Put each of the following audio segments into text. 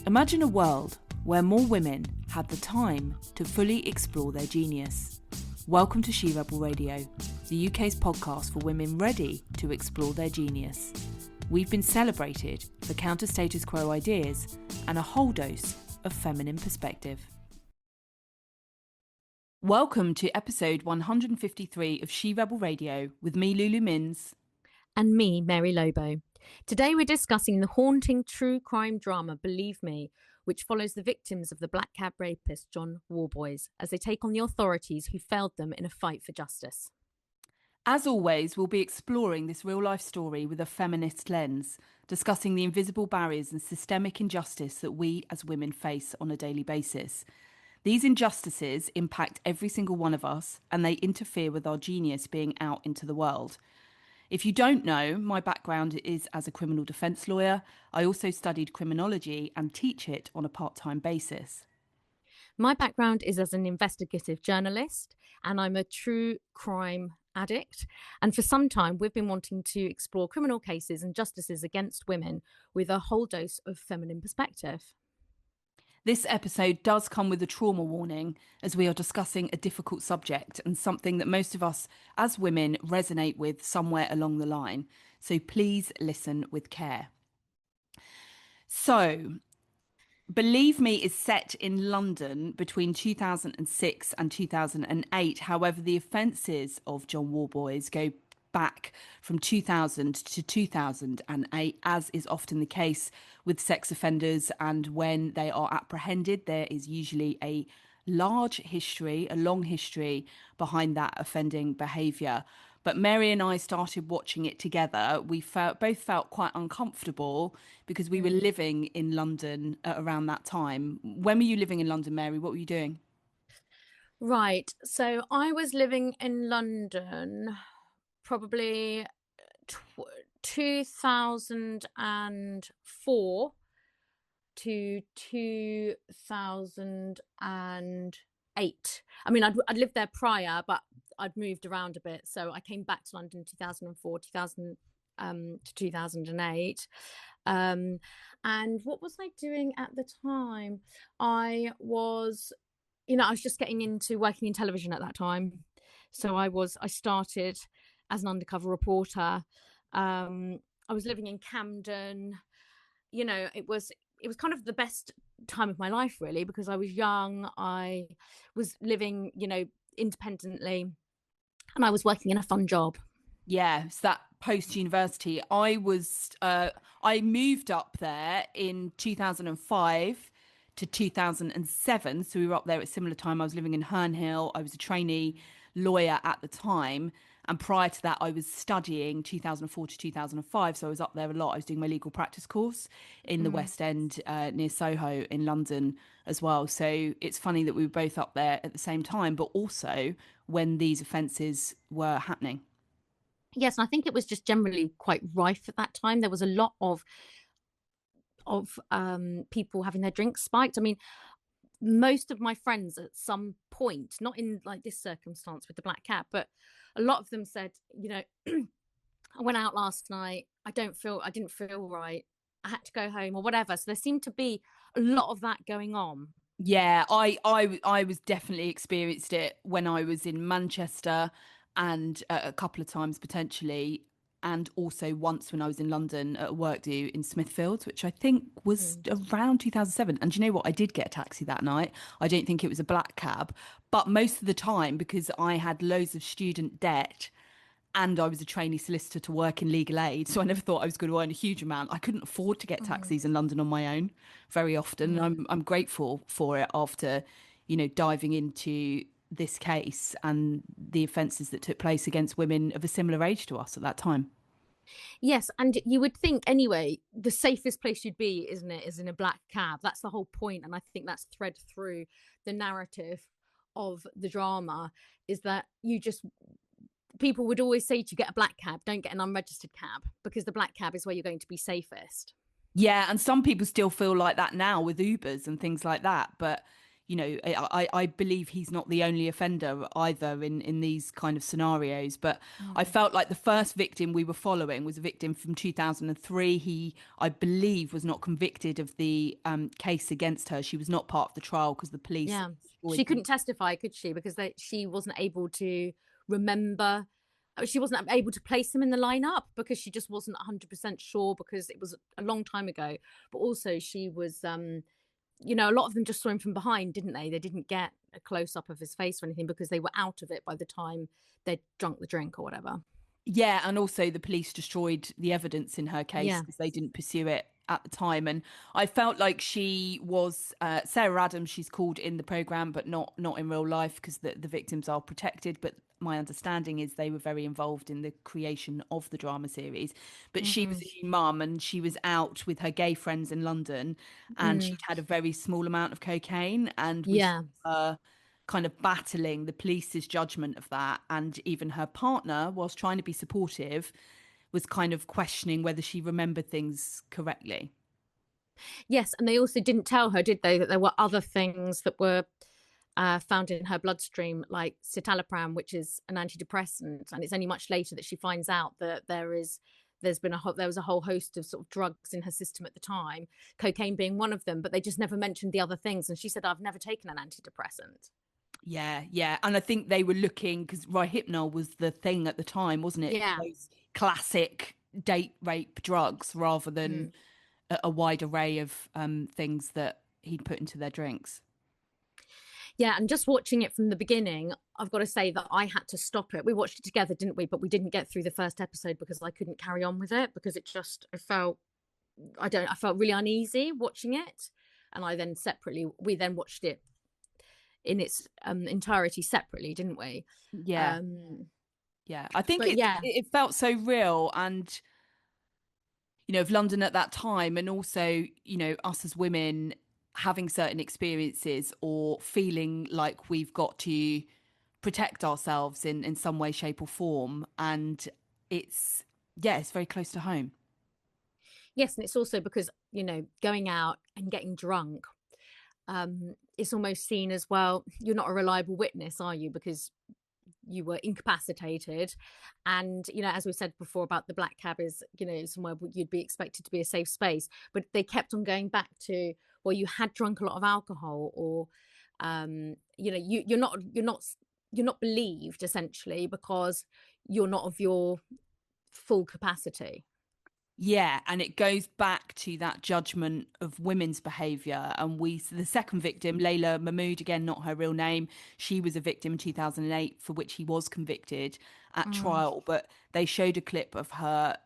Imagine a world where more women had the time to fully explore their genius. Welcome to She Rebel Radio, the UK's podcast for women ready to explore their genius. We've been celebrated for counter-status quo ideas and a whole dose of feminine perspective. Welcome to episode 153 of She Rebel Radio with me, Lulu Mins. And me, Mary Lobo. Today we're discussing the haunting true crime drama Believe Me, which follows the victims of the black cab rapist John Worboys as they take on the authorities who failed them in a fight for justice. As always, we'll be exploring this real-life story with a feminist lens, discussing the invisible barriers and systemic injustice that we as women face on a daily basis. These injustices impact every single one of us, and they interfere with our genius being out into the world. If you don't know, my background is as a criminal defence lawyer. I also studied criminology and teach it on a part-time basis. My background is as an investigative journalist, and I'm a true crime addict. And for some time, we've been wanting to explore criminal cases and justices against women with a whole dose of feminine perspective. This episode does come with a trauma warning, as we are discussing a difficult subject and something that most of us as women resonate with somewhere along the line. So please listen with care. So, Believe Me is set in London between 2006 and 2008. However, the offences of John Worboys go back from 2000 to 2008, as is often the case with sex offenders. And when they are apprehended, there is usually a long history behind that offending behaviour. But Mary and I started watching it together. We both felt quite uncomfortable because we were living in London around that time. When were you living in London, Mary? What were you doing? Right. So I was living in London probably 2004 to 2008. I mean, I'd lived there prior, but I'd moved around a bit. So I came back to London in 2004, to 2008. And what was I doing at the time? I was just getting into working in television at that time. So I started as an undercover reporter. I was living in Camden. You know, it was kind of the best time of my life, really, because I was young. I was living, independently, and I was working in a fun job. Yeah, it's that post-university. I moved up there in 2005 to 2007. So we were up there at a similar time. I was living in Herne Hill. I was a trainee lawyer at the time. And prior to that, I was studying 2004 to 2005. So I was up there a lot. I was doing my legal practice course in the West End near Soho in London as well. So it's funny that we were both up there at the same time, but also when these offences were happening. Yes, and I think it was just generally quite rife at that time. There was a lot of people having their drinks spiked. I mean, most of my friends at some point, not in like this circumstance with the black cat, but a lot of them said, I went out last night. I didn't feel right. I had to go home or whatever. So there seemed to be a lot of that going on. Yeah, I was definitely experienced it when I was in Manchester and a couple of times potentially. And also once when I was in London at a work do in Smithfield, which I think was around 2007. And do you know what? I did get a taxi that night. I don't think it was a black cab, but most of the time, because I had loads of student debt and I was a trainee solicitor to work in legal aid, so I never thought I was going to earn a huge amount. I couldn't afford to get taxis in London on my own very often. And I'm grateful for it after, diving into this case and the offences that took place against women of a similar age to us at that time. Yes, and you would think anyway, the safest place you'd be, isn't it, is in a black cab. That's the whole point, and I think that's thread through the narrative of the drama, is that people would always say to you, get a black cab, don't get an unregistered cab, because the black cab is where you're going to be safest. Yeah, and some people still feel like that now with Ubers and things like that, but I believe he's not the only offender either in these kind of scenarios. But I Mm. felt like the first victim we were following was a victim from 2003. He, I believe, was not convicted of the case against her. She was not part of the trial because the police Yeah, destroyed she couldn't testify, could she? Because she wasn't able to remember. She wasn't able to place him in the lineup because she just wasn't 100% sure because it was a long time ago. But also, she was, a lot of them just saw him from behind, didn't they? They didn't get a close up of his face or anything because they were out of it by the time they'd drunk the drink or whatever. Yeah, and also the police destroyed the evidence in her case Yeah. because they didn't pursue it at the time. And I felt like she was Sarah Adams. She's called in the program, but not in real life because the victims are protected. But my understanding is they were very involved in the creation of the drama series. But she was Mm, a new mum and she was out with her gay friends in London, and mm, she'd had a very small amount of cocaine, and we saw yeah. her kind of battling the police's judgment of that. And even her partner, whilst trying to be supportive, was kind of questioning whether she remembered things correctly. Yes, and they also didn't tell her, did they, that there were other things that were found in her bloodstream, like citalopram, which is an antidepressant, and it's only much later that she finds out that there was a whole host of sort of drugs in her system at the time, cocaine being one of them, but they just never mentioned the other things. And she said, "I've never taken an antidepressant." Yeah, yeah. And I think they were looking because Rohypnol was the thing at the time, wasn't it? Yeah. Those classic date rape drugs rather than Mm. a wide array of things that he'd put into their drinks. Yeah, and just watching it from the beginning, I've got to say that I had to stop it. We watched it together, didn't we? But we didn't get through the first episode because I couldn't carry on with it because I felt really uneasy watching it. And we then watched it in its entirety separately, didn't we? Yeah, Um, yeah. I think but yeah, it felt so real and of London at that time, and also, us as women having certain experiences or feeling like we've got to protect ourselves in some way, shape, or form. And it's, yeah, it's very close to home. yes, and it's also because going out and getting drunk, it's almost seen as, well, you're not a reliable witness, are you? Because you were incapacitated, and as we said before about the black cab is somewhere you'd be expected to be a safe space, but they kept on going back to, well, you had drunk a lot of alcohol, or you're not believed essentially because you're not of your full capacity. Yeah, and it goes back to that judgment of women's behaviour. And the second victim, Layla Mahmood, again, not her real name, she was a victim in 2008 for which he was convicted at Mm, trial. But they showed a clip of her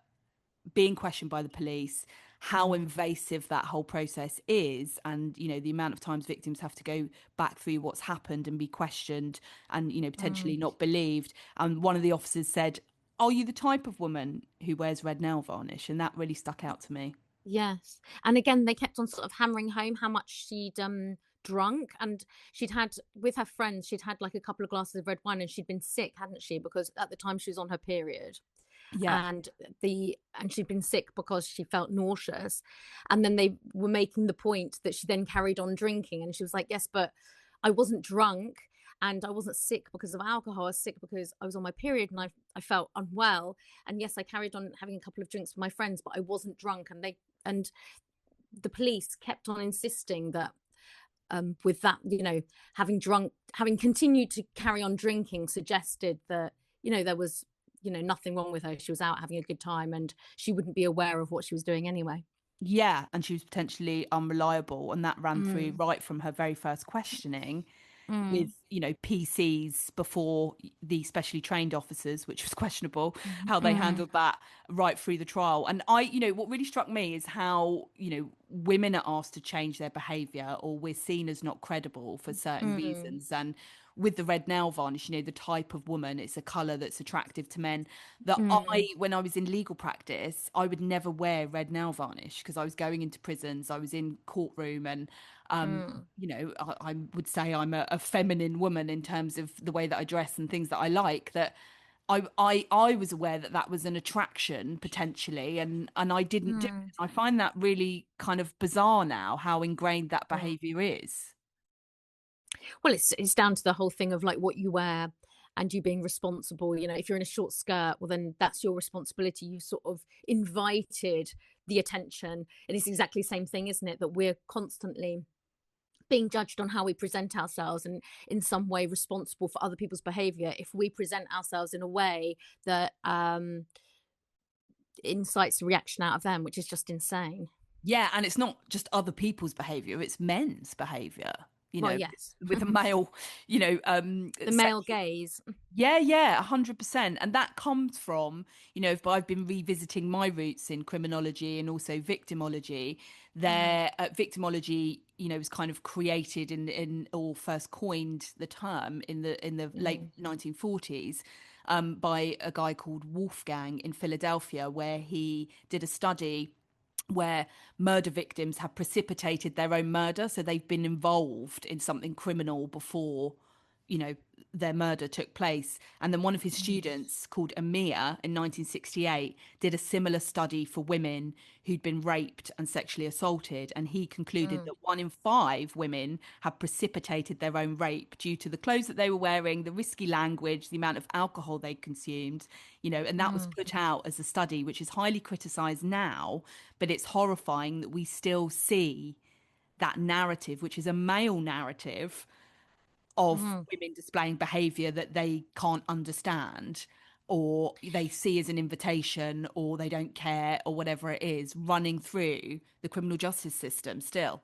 being questioned by the police, how mm, invasive that whole process is, and the amount of times victims have to go back through what's happened and be questioned and potentially mm. not believed. And one of the officers said, "Are you the type of woman who wears red nail varnish?" And that really stuck out to me. Yes. And again, they kept on sort of hammering home how much she'd drunk, and she'd had, with her friends, she'd had like a couple of glasses of red wine, and she'd been sick, hadn't she? Because at the time she was on her period. Yeah. And she'd been sick because she felt nauseous. And then they were making the point that she then carried on drinking, and she was like, "Yes, but I wasn't drunk, and I wasn't sick because of alcohol. I was sick because I was on my period and I felt unwell. And yes, I carried on having a couple of drinks with my friends, but I wasn't drunk." And the police kept on insisting that, with that, having continued to carry on drinking, suggested that there was nothing wrong with her. She was out having a good time, and she wouldn't be aware of what she was doing anyway. Yeah, and she was potentially unreliable, and that ran through Mm, right from her very first questioning with mm, PCs before the specially trained officers, which was questionable mm, how they mm, handled that right through the trial. And what really struck me is how women are asked to change their behavior, or we're seen as not credible for certain mm, reasons. And with the red nail varnish, the type of woman, it's a color that's attractive to men. That mm, when I was in legal practice, I would never wear red nail varnish because I was going into prisons, I was in courtroom, and mm, I would say I'm a feminine woman in terms of the way that I dress and things that I like. That I was aware that that was an attraction potentially, and I didn't do it. mm, I find that really kind of bizarre now how ingrained that mm. behavior is. Well, it's down to the whole thing of like what you wear and you being responsible. If you're in a short skirt, well, then that's your responsibility. You sort of invited the attention. And it's exactly the same thing, isn't it? That we're constantly being judged on how we present ourselves and in some way responsible for other people's behavior if we present ourselves in a way that incites a reaction out of them, which is just insane. Yeah, and it's not just other people's behavior, it's men's behavior, Well, yes. with a male, The male gaze. yeah, yeah, 100%. And that comes from, if I've been revisiting my roots in criminology and also victimology, victimology, was kind of created in or first coined the term in the late 1940s by a guy called Wolfgang in Philadelphia, where he did a study where murder victims have precipitated their own murder. So they've been involved in something criminal before, their murder took place. And then one of his students called Amir in 1968 did a similar study for women who'd been raped and sexually assaulted. And he concluded that 1 in 5 women had precipitated their own rape due to the clothes that they were wearing, the risky language, the amount of alcohol they consumed, and that was put out as a study, which is highly criticized now. But it's horrifying that we still see that narrative, which is a male narrative of women displaying behavior that they can't understand or they see as an invitation or they don't care or whatever it is, running through the criminal justice system still.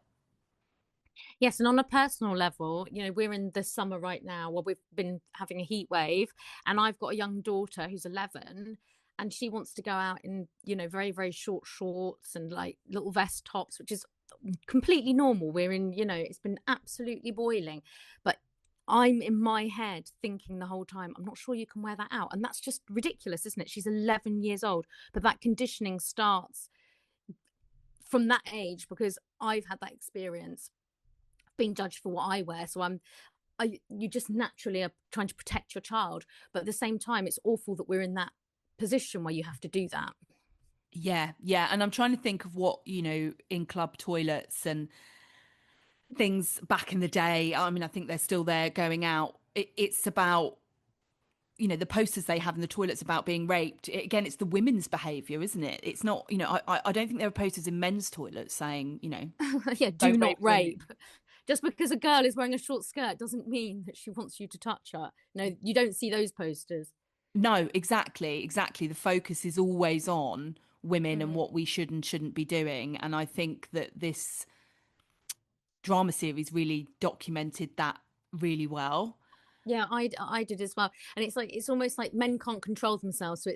Yes, and on a personal level, we're in the summer right now. Well, we've been having a heat wave, and I've got a young daughter who's 11, and she wants to go out in, very, very short shorts and like little vest tops, which is completely normal. We're in, it's been absolutely boiling, but I'm in my head thinking the whole time, I'm not sure you can wear that out. And that's just ridiculous, isn't it? She's 11 years old, but that conditioning starts from that age because I've had that experience being judged for what I wear. So you just naturally are trying to protect your child. But at the same time, it's awful that we're in that position where you have to do that. Yeah, yeah. And I'm trying to think of what, in club toilets and things back in the day. I mean, I think they're still there going out. It's about, the posters they have in the toilets about being raped. Again, it's the women's behavior, isn't it? It's not, I don't think there are posters in men's toilets saying, Yeah, do don't not rape women. rape. Just because a girl is wearing a short skirt doesn't mean that she wants you to touch her. No, you don't see those posters. No, exactly, exactly. The focus is always on women and what we should and shouldn't be doing. And I think that this drama series really documented that really well. Yeah, I did as well. And it's almost like men can't control themselves, so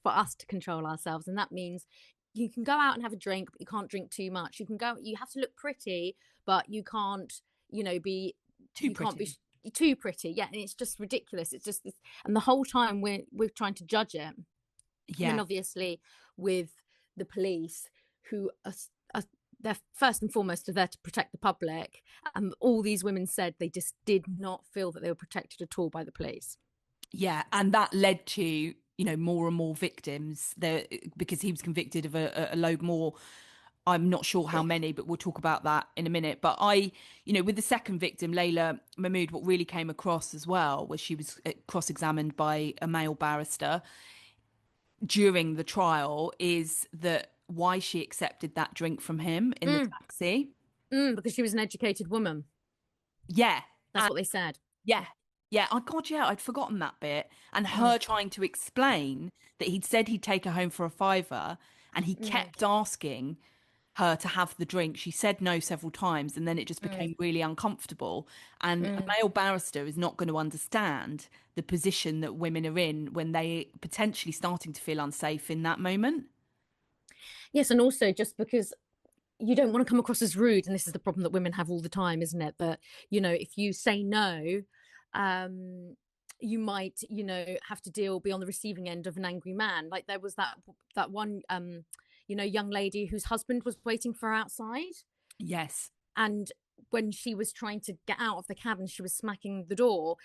for us to control ourselves, and that means you can go out and have a drink, but you can't drink too much. You have to look pretty, but you can't, be Too you can't be pretty. too pretty. Yeah, and it's just ridiculous. It's just this, and the whole time we're trying to judge it. And then Yeah. obviously with the police who are they're first and foremost are there to protect the public, and all these women said they just did not feel that they were protected at all by the police. Yeah. And that led to, more and more victims there because he was convicted of a load more. I'm not sure how many, but we'll talk about that in a minute. But with the second victim, Layla Mahmood, what really came across as well was she was cross-examined by a male barrister during the trial is that why she accepted that drink from him in the Mm, taxi. because she was an educated woman. Yeah. That's what they said. Yeah. Yeah. Oh, God, yeah. I'd forgotten that bit. And Mm, her trying to explain that he'd said he'd take her home for a fiver and he mm, kept asking her to have the drink. She said no several times and then it just mm, became really uncomfortable. And a mm. male barrister is not going to understand the position that women are in when they potentially starting to feel unsafe in that moment. Yes, and also just because you don't want to come across as rude, and this is the problem that women have all the time, isn't it? That if you say no, um, you might have to be on the receiving end of an angry man. Like there was that one young lady whose husband was waiting for her outside, Yes. and when she was trying to get out of the cabin, she was smacking the door.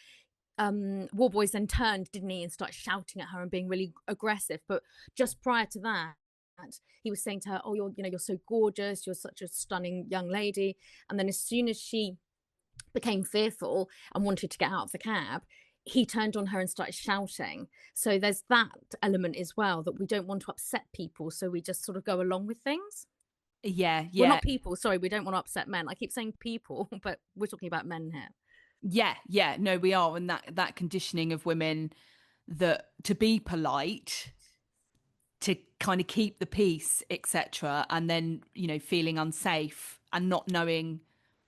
Worboys then turned, didn't he, and started shouting at her and being really aggressive. But just prior to that, he was saying to her, "Oh, you're so gorgeous. You're such a stunning young lady." And then as soon as she became fearful and wanted to get out of the cab, he turned on her and started shouting. So there's that element as well, that we don't want to upset people, so we just sort of go along with things. Yeah, Well, yeah. not people, sorry, we don't want to upset men. I keep saying people, but we're talking about men here. Yeah, yeah, no, we are. And that conditioning of women that to be polite, to kind of keep the peace, etc., and then, feeling unsafe and not knowing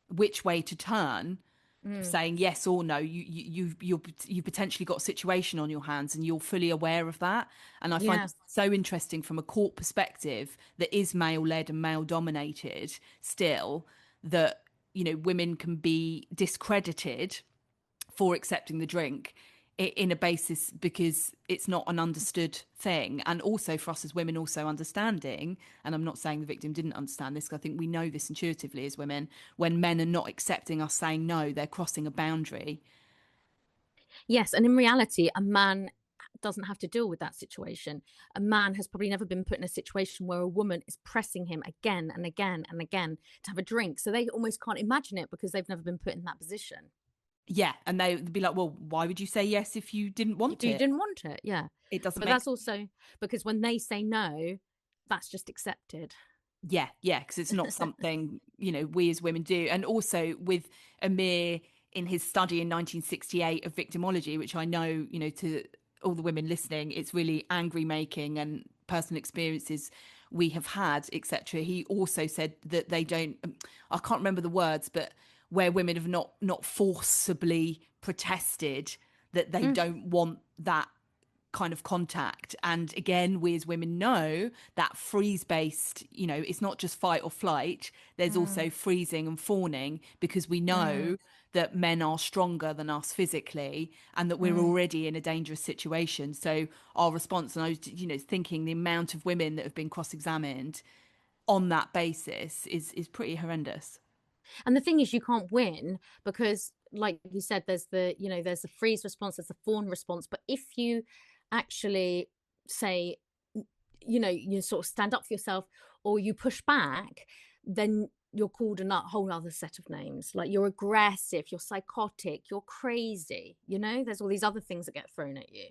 which way to turn, Mm, saying yes or no, you've potentially got a situation on your hands and you're fully aware of that. And I find yeah. it so interesting from a court perspective that is male led and male dominated still, that women can be discredited for accepting the drink in a basis because it's not an understood thing. And also for us as women, also understanding, and I'm not saying the victim didn't understand this, 'cause I think we know this intuitively as women, when men are not accepting us saying no, they're crossing a boundary. Yes, and in reality, a man doesn't have to deal with that situation. A man has probably never been put in a situation where a woman is pressing him again and again and again to have a drink. So they almost can't imagine it because they've never been put in that position. Yeah, and they'd be like, well, why would you say yes if you didn't If want you it? didn't want it, yeah. It doesn't But make. that's also because when they say no, that's just accepted. Yeah, yeah, because it's not something, we as women do. And also with Amir in his study in 1968 of victimology, which I know, to all the women listening, it's really angry making and personal experiences we have had, etc. He also said that they don't, I can't remember the words, but where women have not forcibly protested that they Mm, don't want that kind of contact. And again, we as women know that freeze based, it's not just fight or flight, there's also mm, freezing and fawning, because we mm, know that men are stronger than us physically and that we're mm. already in a dangerous situation. So our response, and I was, thinking the amount of women that have been cross-examined on that basis is pretty horrendous. And the thing is, you can't win because, like you said, there's the freeze response, there's the fawn response. But if you actually say, you sort of stand up for yourself or you push back, then you're called a whole other set of names. Like you're aggressive, you're psychotic, you're crazy. There's all these other things that get thrown at you.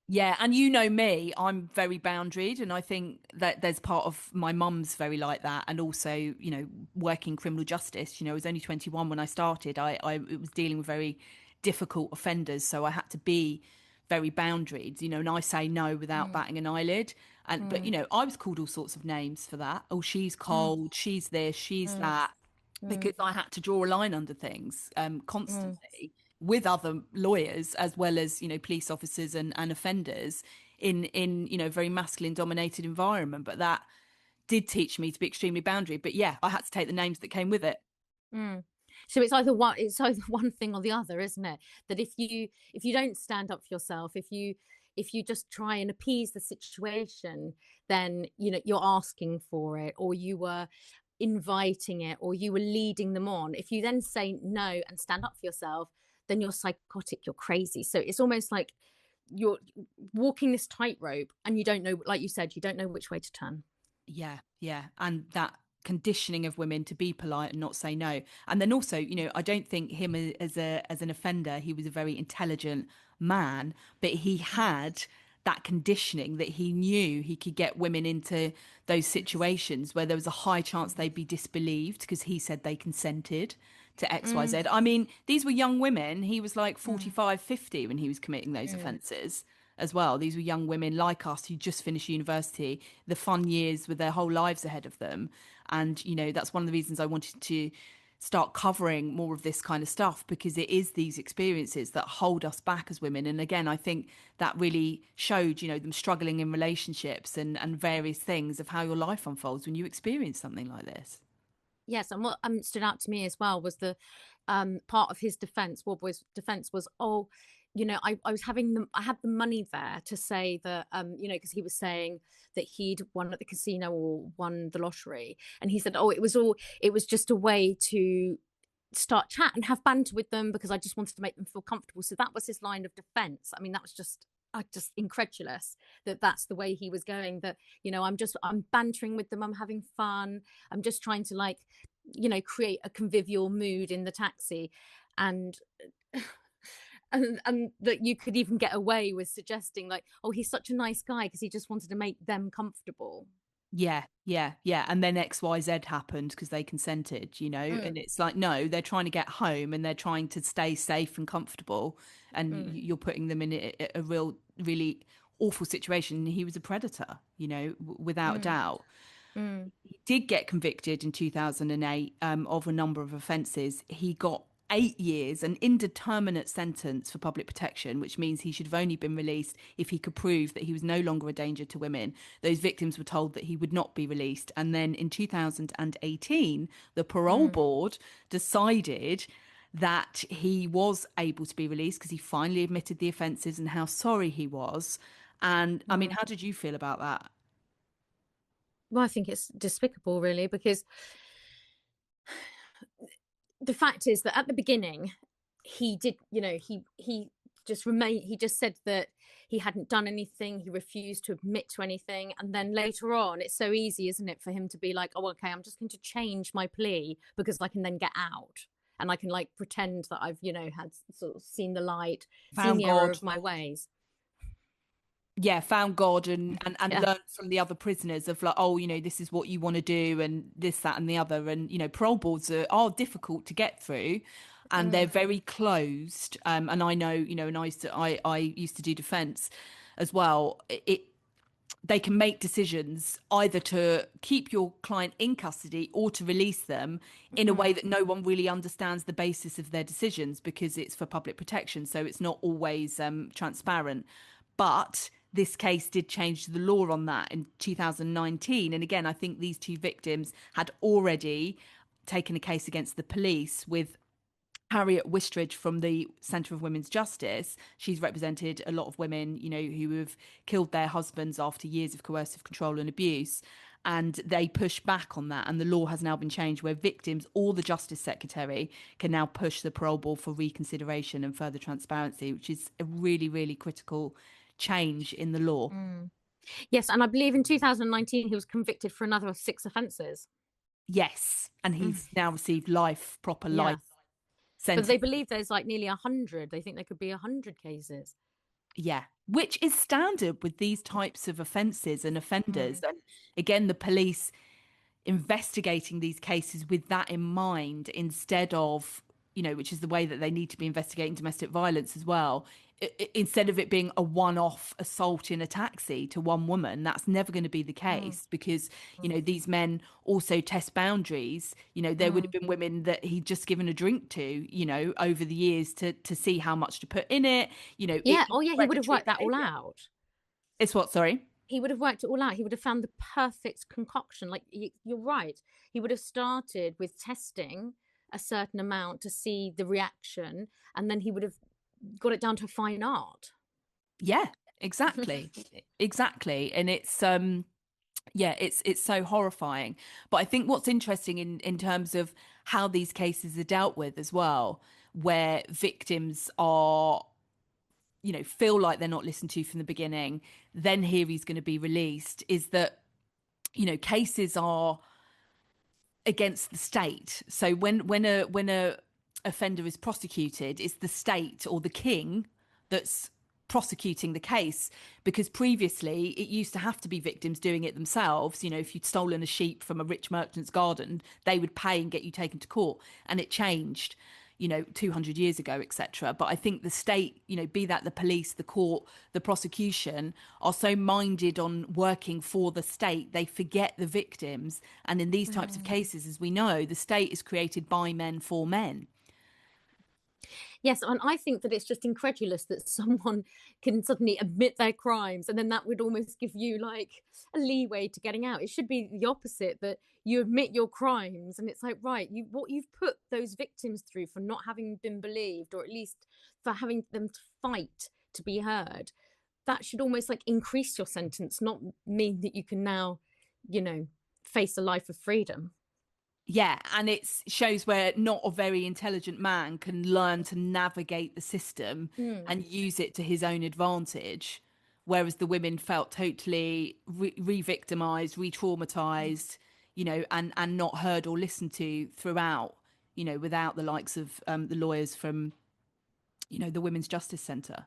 Yeah, and you know me, I'm very boundaried, and I think that there's part of my mum's very like that, and also, working criminal justice. I was only 21 when I started. I was dealing with very difficult offenders, so I had to be very boundaried, and I say no without Mm, batting an eyelid. And but mm, I was called all sorts of names for that. Oh, she's mm, cold, she's this, she's mm, that, mm, because I had to draw a line under things mm. constantly with other lawyers as well as police officers and offenders in very masculine dominated environment. But that did teach me to be extremely boundary. But yeah, I had to take the names that came with it. Mm. So it's either one thing or the other, isn't it? That if you don't stand up for yourself, if you just try and appease the situation, then you're asking for it, or you were inviting it, or you were leading them on. If you then say no and stand up for yourself, then you're psychotic, you're crazy. So it's almost like you're walking this tightrope and you don't know, like you said, you don't know which way to turn. Yeah, yeah. And that conditioning of women to be polite and not say no. And then also, I don't think him as an offender, he was a very intelligent man, but he had that conditioning that he knew he could get women into those situations where there was a high chance they'd be disbelieved because he said they consented to Mm, XYZ. I mean, these were young women. He was like mm, 45, 50 when he was committing those mm, offences as well. These were young women like us who just finished university, the fun years with their whole lives ahead of them. And, that's one of the reasons I wanted to start covering more of this kind of stuff, because it is these experiences that hold us back as women. And again, I think that really showed, them struggling in relationships and various things of how your life unfolds when you experience something like this. Yes, and what stood out to me as well was the part of his defense. Warboy's defense was, oh, I was I had the money there to say that, because he was saying that he'd won at the casino or won the lottery, and he said, oh, it was just a way to start chat and have banter with them because I just wanted to make them feel comfortable. So that was his line of defense. I mean, that was just I just incredulous that that's the way he was going. That I'm bantering with them, I'm having fun, I'm just trying to, like, create a convivial mood in the taxi. and and that you could even get away with suggesting like, oh, he's such a nice guy because he just wanted to make them comfortable. Yeah, yeah, yeah. And then XYZ happened because they consented, Mm, and it's like, no, they're trying to get home and they're trying to stay safe and comfortable. And mm, you're putting them in a real, really awful situation. He was a predator, without a mm, doubt. mm, He did get convicted in 2008 of a number of offences. He got 8 years, an indeterminate sentence for public protection, which means he should have only been released if he could prove that he was no longer a danger to women. Those victims were told that he would not be released. And then in 2018, the parole mm, board decided that he was able to be released because he finally admitted the offences and how sorry he was. And I mean, mm. how did you feel about that? Well, I think it's despicable, really, because the fact is that at the beginning, he did, he just remained. He just said that he hadn't done anything. He refused to admit to anything, and then later on, it's so easy, isn't it, for him to be like, "Oh, okay, I'm just going to change my plea because I can then get out." And I can like pretend that I've, had sort of seen the light, seen Found the error God. of my ways. Yeah, found God and Yeah. learned from the other prisoners of like, oh, this is what you want to do and this, that, and the other. And, parole boards are difficult to get through and they're Mm, very closed. And I know, and I used to do defense as well. They can make decisions either to keep your client in custody or to release them in a way mm, that no one really understands the basis of their decisions because it's for public protection. So it's not always transparent. But this case did change the law on that in 2019. And again, I think these two victims had already taken a case against the police with Harriet Wistridge from the Centre of Women's Justice. She's represented a lot of women, who have killed their husbands after years of coercive control and abuse. And they push back on that. And the law has now been changed where victims or the Justice Secretary can now push the parole board for reconsideration and further transparency, which is a really, really critical change in the law. mm. Yes, and I believe in 2019 he was convicted for another 6 offences. Yes. And Mm, he's now received life, proper life yeah, but sentence. they believe there's like nearly 100. They think there could be 100 cases. Yeah, which is standard with these types of offences and offenders. Mm, And again, the police investigating these cases with that in mind instead of, which is the way that they need to be investigating domestic violence as well. Instead of it being a one-off assault in a taxi to one woman, that's never going to be the mm, case because, mm, these men also test boundaries. There would have mm. been women that he'd just given a drink to, over the years to see how much to put in it. Yeah. It's Oh, yeah. He would have predatory worked that all behavior. out. It's what, sorry? He would have worked it all out. He would have found the perfect concoction. Like you're right. He would have started with testing a certain amount to see the reaction, and then he would have got it down to fine art. Yeah, exactly. Exactly. And yeah, it's so horrifying. But I think what's interesting in terms of how these cases are dealt with as well, where victims are, feel like they're not listened to from the beginning, then here he's going to be released, is that, cases are against the state. So when a offender is prosecuted, it's the state or the king that's prosecuting the case because previously it used to have to be victims doing it themselves. If you'd stolen a sheep from a rich merchant's garden, they would pay and get you taken to court. And it changed, 200 years ago, etc. But I think the state, be that the police, the court, the prosecution, are so minded on working for the state, they forget the victims. And in these types of Mm. cases, as we know, the state is created by men for men. Yes, and I think that it's just incredulous that someone can suddenly admit their crimes, and then that would almost give you like a leeway to getting out. It should be the opposite, that you admit your crimes, and it's like, right, what you've put those victims through for not having been believed, or at least for having them to fight to be heard, that should almost like increase your sentence, not mean that you can now, you know, face a life of freedom. Yeah, and it shows where not a very intelligent man can learn to navigate the system Mm. and use it to his own advantage, whereas the women felt totally re-victimized, re-traumatized, and not heard or listened to throughout. without the likes of the lawyers from, the Women's Justice Centre.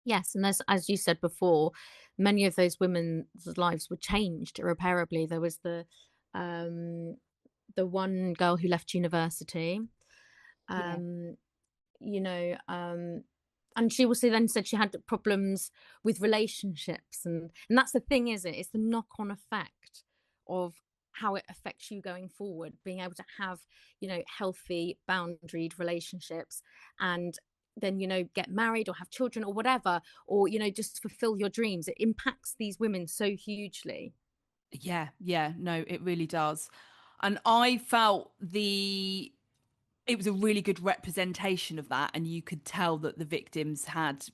Yes, and there's, as you said before, many of those women's lives were changed irreparably. There was um, the one girl who left university, Yeah. um, you know, and she also then said she had problems with relationships, and that's the thing, is it? It's the knock-on effect of how it affects you going forward, being able to have, healthy, boundaried relationships, and then, get married or have children or whatever, or, just fulfill your dreams. It impacts these women so hugely. Yeah, yeah, no, it really does. And I felt it was a really good representation of that, and you could tell that the victims had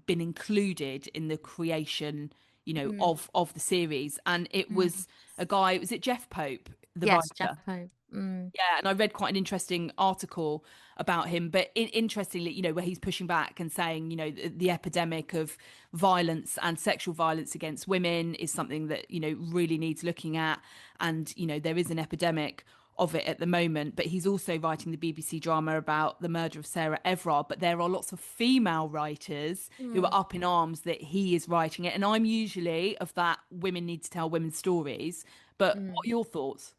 been included in the creation, Mm, of the series. And it mm. was a guy, was it Jeff Pope, the Yes, Jeff writer? Pope. Mm, Yeah, and I read quite an interesting article about him, but interestingly, where he's pushing back and saying, the epidemic of violence and sexual violence against women is something that, really needs looking at. And, there is an epidemic of it at the moment, but he's also writing the BBC drama about the murder of Sarah Everard. But there are lots of female writers who are mm, up in arms that he is writing it. And I'm usually of that women need to tell women's stories. But what mm. are your thoughts?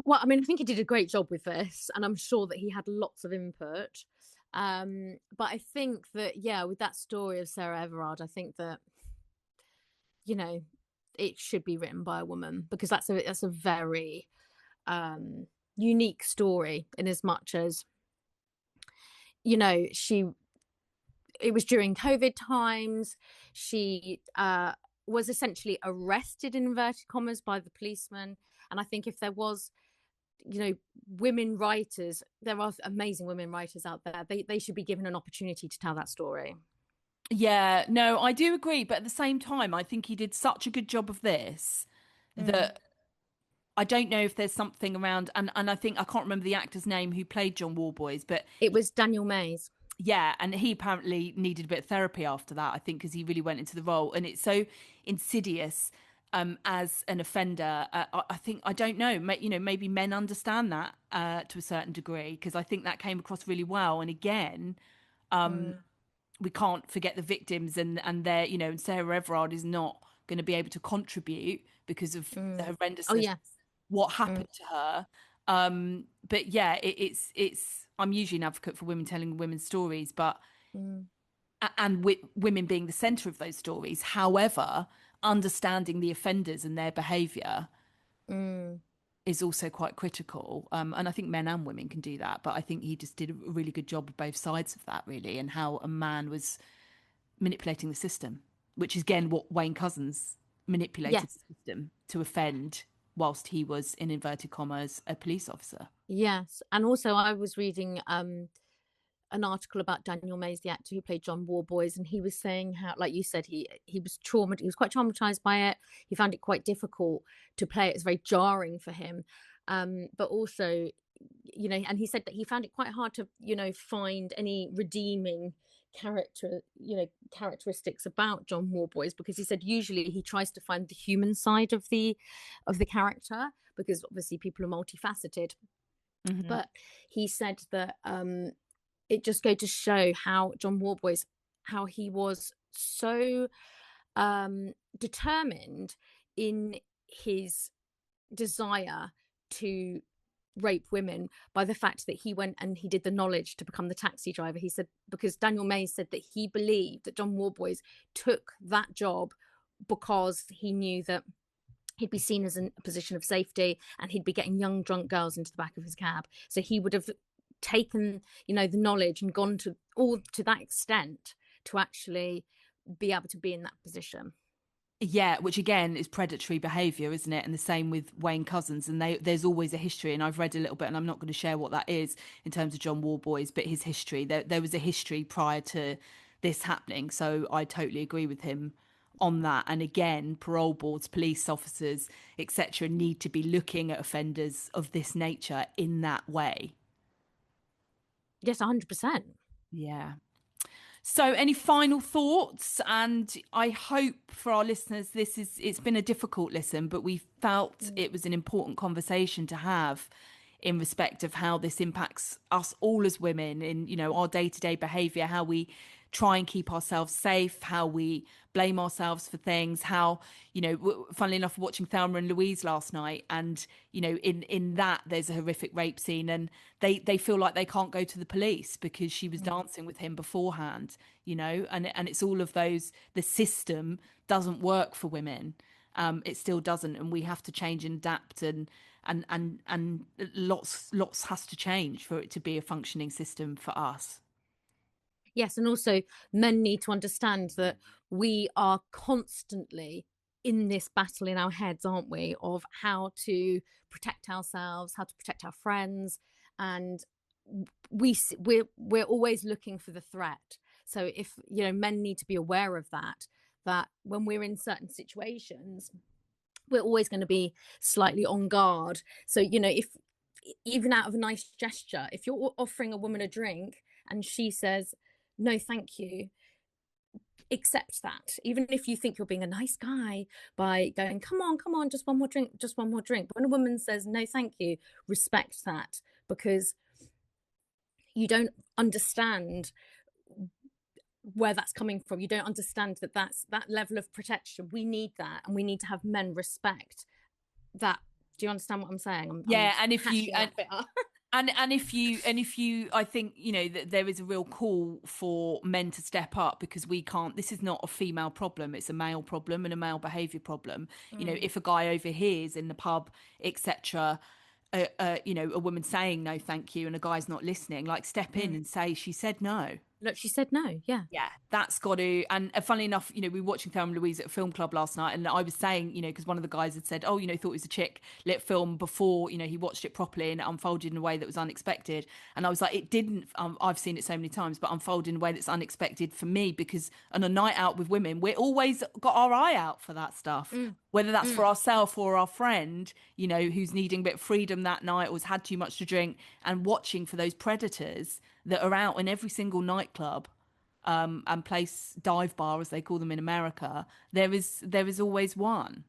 Well, I mean, I think he did a great job with this, and I'm sure that he had lots of input. But I think that, yeah, with that story of Sarah Everard, I think that, you know, it should be written by a woman, because that's a very unique story, in as much as, she it was during COVID times. She was essentially arrested, in inverted commas, by the policeman. And I think if there was, women writers, there are amazing women writers out there. They should be given an opportunity to tell that story. Yeah, no, I do agree, but at the same time, I think he did such a good job of this Mm. that I don't know if there's something around, and I think I can't remember the actor's name who played John Worboys, but It was Daniel Mays. yeah, and he apparently needed a bit of therapy after that, I think, because he really went into the role, and it's so insidious as an offender. I think I don't know, maybe men understand that to a certain degree, because I think that came across really well, and again Mm, we can't forget the victims and their, and Sarah Everard is not going to be able to contribute because of the mm. Oh horrendousness yes. what Mm, happened to her. But yeah, it's I'm usually an advocate for women telling women's stories, but mm, and women being the center of those stories. However, understanding the offenders and their behavior mm. is also quite critical. And I think men and women can do that, but I think he just did a really good job of both sides of that, really, and how a man was manipulating the system, which is again what Wayne Couzens manipulated Yes. the system to offend whilst he was, in inverted commas, a police officer. Yes. And also, I was reading an article about Daniel Mays, the actor who played John Worboys, and he was saying how, like you said, he was traumatized. He was quite traumatized by it. He found it quite difficult to play it. It's very jarring for him. But also, and he said that he found it quite hard to, find any redeeming characteristics about John Worboys, because he said usually he tries to find the human side of the character, because obviously people are multifaceted. Hmm. But he said that it just go to show how John Worboys, how he was so determined in his desire to rape women, by the fact that he went and he did the knowledge to become the taxi driver. He said, because Daniel Mays said that he believed that John Worboys took that job because he knew that he'd be seen as in a position of safety, and he'd be getting young drunk girls into the back of his cab. So he would have taken, the knowledge and gone to all to that extent to actually be able to be in that position. Yeah, which again is predatory behavior, isn't it? And the same with Wayne Couzens. And there's always a history, and I've read a little bit, and I'm not going to share what that is in terms of John Worboys, but his history. There was a history prior to this happening, so I totally agree with him on that. And again, parole boards, police officers, etc., need to be looking at offenders of this nature in that way. Yes, 100%. Yeah. So, any final thoughts? And I hope for our listeners, it's been a difficult listen, but we felt Mm. it was an important conversation to have in respect of how this impacts us all as women in, our day-to-day behavior, how we try and keep ourselves safe, how we blame ourselves for things, how, funnily enough, watching Thelma and Louise last night, and, in that there's a horrific rape scene, and they feel like they can't go to the police because she was Mm. dancing with him beforehand, and it's all of those, the system doesn't work for women. It still doesn't, and we have to change and adapt, and lots has to change for it to be a functioning system for us. Yes, and also men need to understand that we are constantly in this battle in our heads, aren't we, of how to protect ourselves, how to protect our friends, and we're always looking for the threat. So if men need to be aware of that, that when we're in certain situations, we're always going to be slightly on guard. So if even out of a nice gesture, if you're offering a woman a drink and she says no thank you, accept that, even if you think you're being a nice guy by going, come on, just one more drink, just one more drink. But when a woman says no thank you, respect that, because you don't understand where that's coming from. You don't understand that that's that level of protection. We need that, and we need to have men respect that. Do you understand what I'm saying? I'm Yeah, and if you hashing that bit up. and if you I think that there is a real call for men to step up, because we can't, this is not a female problem, it's a male problem and a male behavior problem. Mm, If a guy overhears in the pub, etc., a woman saying no thank you and a guy's not listening, like, step in mm. and say she said no. Look, she said no. Yeah. Yeah, that's got to. And funnily enough, we were watching Thelma and Louise at a film club last night, and I was saying, because one of the guys had said, oh, thought it was a chick lit film before, he watched it properly and it unfolded in a way that was unexpected. And I was like, it didn't. I've seen it so many times, but unfolded in a way that's unexpected for me, because on a night out with women, we're always got our eye out for that stuff. Mm, Whether that's for mm. ourselves or our friend, who's needing a bit of freedom that night or has had too much to drink, and watching for those predators that are out in every single nightclub, and place dive bar, as they call them in America. There is always one.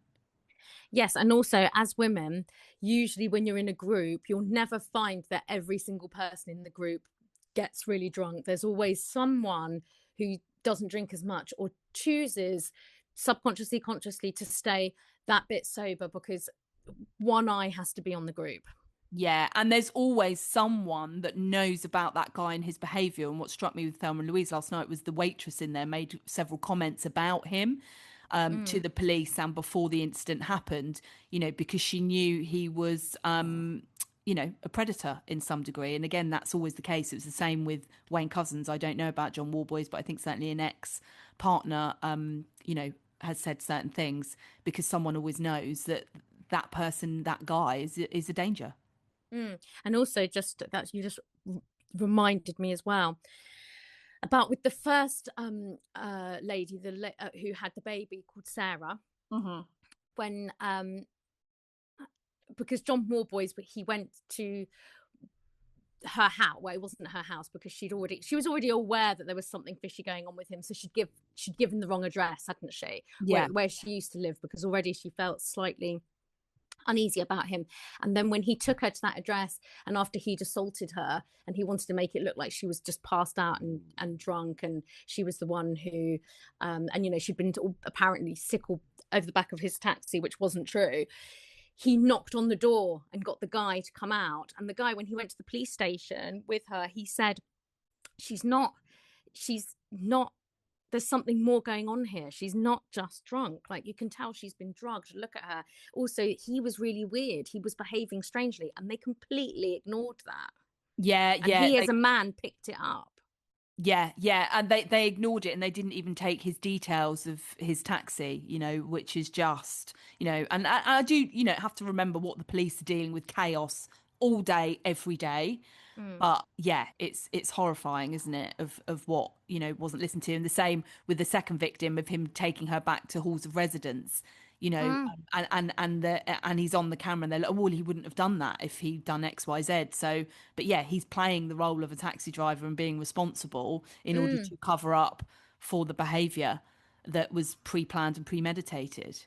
Yes, and also as women, usually when you're in a group, you'll never find that every single person in the group gets really drunk. There's always someone who doesn't drink as much or chooses subconsciously, consciously to stay that bit sober, because one eye has to be on the group. Yeah, and there's always someone that knows about that guy and his behaviour. And what struck me with Thelma and Louise last night was the waitress in there made several comments about him, to Mm, the police, and before the incident happened, because she knew he was, a predator in some degree. And again, that's always the case. It was the same with Wayne Couzens. I don't know about John Worboys, but I think certainly an ex-partner, has said certain things, because someone always knows that that person, that guy, is a danger. mm. And also, just that you just reminded me as well about with the first lady, who had the baby called Sarah, Hmm. when because John Worboys, he went to her house. Well, it wasn't her house, because she was already aware that there was something fishy going on with him. So she'd given the wrong address, hadn't she? Yeah. Where she used to live, because already she felt slightly uneasy about him. And then when he took her to that address, and after he'd assaulted her, and he wanted to make it look like she was just passed out and drunk, and she was the one who and she'd been apparently sick over the back of his taxi, which wasn't true. He knocked on the door and got the guy to come out. And the guy, when he went to the police station with her, he said, she's not she's not there's something more going on here. She's not just drunk. Like, you can tell she's been drugged. Look at her. Also, he was really weird. He was behaving strangely, and they completely ignored that. Yeah, And yeah, he, as a man, picked it up. yeah, and they ignored it, and they didn't even take his details of his taxi, which is just, and I do, have to remember what the police are dealing with, chaos all day, every day. Mm. But yeah, it's horrifying, isn't it? Of what, wasn't listened to. And the same with the second victim, of him taking her back to halls of residence. you know, Mm, and he's on the camera and they're like, oh, well, he wouldn't have done that if he'd done X, Y, Z. So, but yeah, he's playing the role of a taxi driver and being responsible in order mm. to cover up for the behavior that was pre-planned and premeditated.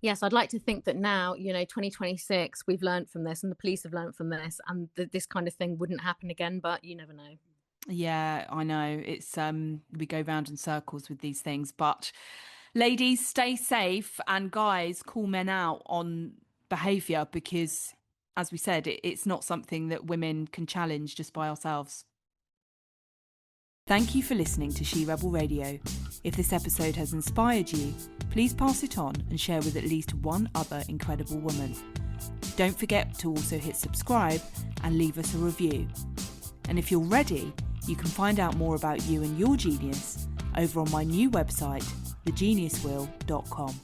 Yes, I'd like to think that now, 2026, we've learned from this and the police have learned from this, and this kind of thing wouldn't happen again, but you never know. Yeah, I know. It's we go round in circles with these things, but ladies, stay safe, and guys, call men out on behavior because as we said, it's not something that women can challenge just by ourselves. Thank you for listening to She Rebel Radio. If this episode has inspired you, please pass it on and share with at least one other incredible woman. Don't forget to also hit subscribe and leave us a review. And if you're ready, you can find out more about you and your genius over on my new website, thegeniuswheel.com.